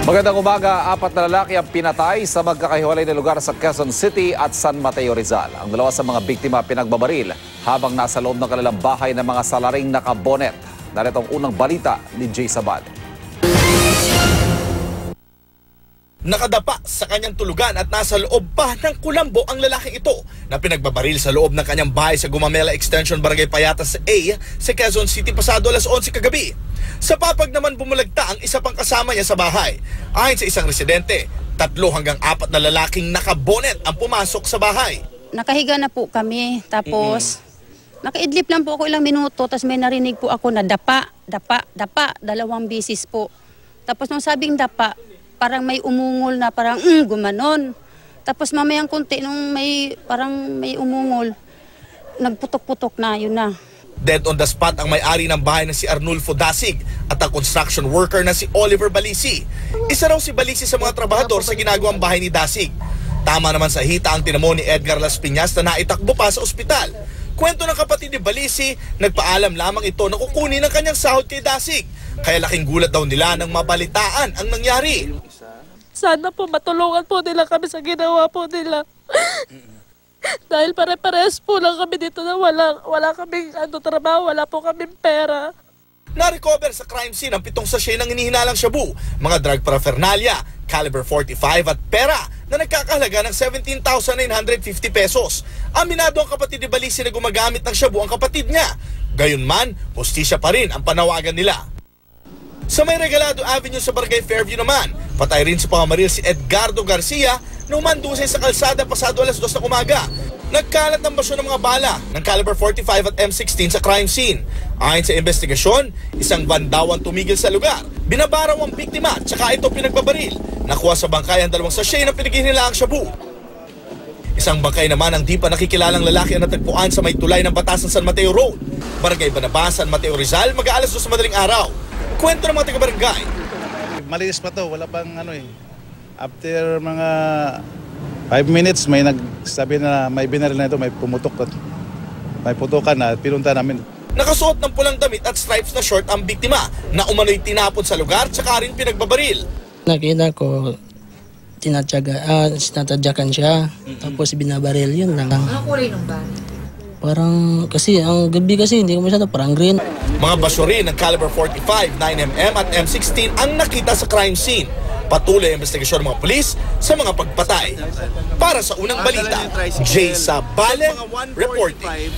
Magandang umaga, 4 na lalaki ang pinatay sa magkakahiwalay na lugar sa Quezon City at San Mateo, Rizal. Ang dalawa sa mga biktima pinagbabaril habang nasa loob ng kanilang bahay ng mga salaring nakabonet. Narito ang unang balita ni Jay Sabad. Nakadapa sa kanyang tulugan at nasa loob pa ng kulambo ang lalaking ito na pinagbabaril sa loob ng kanyang bahay sa Gumamela Extension, Barangay Payatas A sa Quezon City pasado alas 11 kagabi. Sa papag naman bumulagta ang isa pang kasama niya sa bahay. Ayon sa isang residente, 3 hanggang 4 na lalaking nakabonet ang pumasok sa bahay. Nakahiga na po kami, tapos nakaidlip lang po ako ilang minuto, tapos may narinig po ako na dapa, 2 beses po. Tapos nung sabing dapa, parang may umungol na parang gumanon. Tapos mamayang konti nung parang may umungol, nagputok-putok na, yun na. Dead on the spot ang may-ari ng bahay na si Arnulfo Dasig at ang construction worker na si Oliver Balisi. Isa raw si Balisi sa mga trabahador sa ginagawang bahay ni Dasig. Tama naman sa hita ang tinamo ni Edgar Las Piñas na naitakbo pa sa ospital. Kwento ng kapatid ni Balisi, nagpaalam lamang ito na kukunin ang kanyang sahod kay Dasig. Kaya laking gulat daw nila nang mabalitaan ang nangyari. Sana po matulungan po nila kami sa ginawa po nila. Dahil pare-pares po lang kami dito na wala kaming trabaho, wala po kaming pera. Na-recover sa crime scene ang 7 sachet ng hinihinalang shabu, mga drug paraphernalia, caliber 45 at pera na nagkakahalaga ng 17,950 pesos. Aminado ang kapatid ni Balisi na gumagamit ng shabu ang kapatid niya. Gayunman, hustisya pa rin ang panawagan nila. Sa may Regalado Avenue sa Barangay Fairview naman, patay rin sa pamamaril si Edgardo Garcia nung mandusay sa kalsada pasado alas 2 ng umaga. Nagkalat ng basyo ng mga bala ng caliber 45 at M16 sa crime scene. Ayon sa investigasyon, isang van daw ang tumigil sa lugar. Binabaraw ang biktima at saka ito pinagbabaril. Nakuha sa bangkay ang 2 sachet na pinaghihinilaang shabu. Isang bangkay naman ang di pa nakikilalang lalaki ang natagpuan sa may tulay ng Batasan San Mateo Road, Barangay Banaba, San Mateo, Rizal, mag-aalas 2 madaling araw. Kwento ng mga taga-barangay. Malinis pa to, wala pang After mga 5 minutes, may nagsabi na may binaril na ito, may pumutok at may putukan na pinunta namin. Nakasuot ng pulang damit at stripes na short ang biktima na umano'y tinapon sa lugar tsaka rin pinagbabaril. Nakita ko, tinatadyakan siya, tapos binabaril, yun lang. Anong kulay ng ba? Parang, kasi ang gabi kasi hindi ko masyado, parang green. Mga basyo rin ng caliber 45, 9mm at M16 ang nakita sa crime scene. Patuloy ang investigasyon ng mga pulis sa mga pagpatay. Para sa unang balita, Jay Sabale, reporting.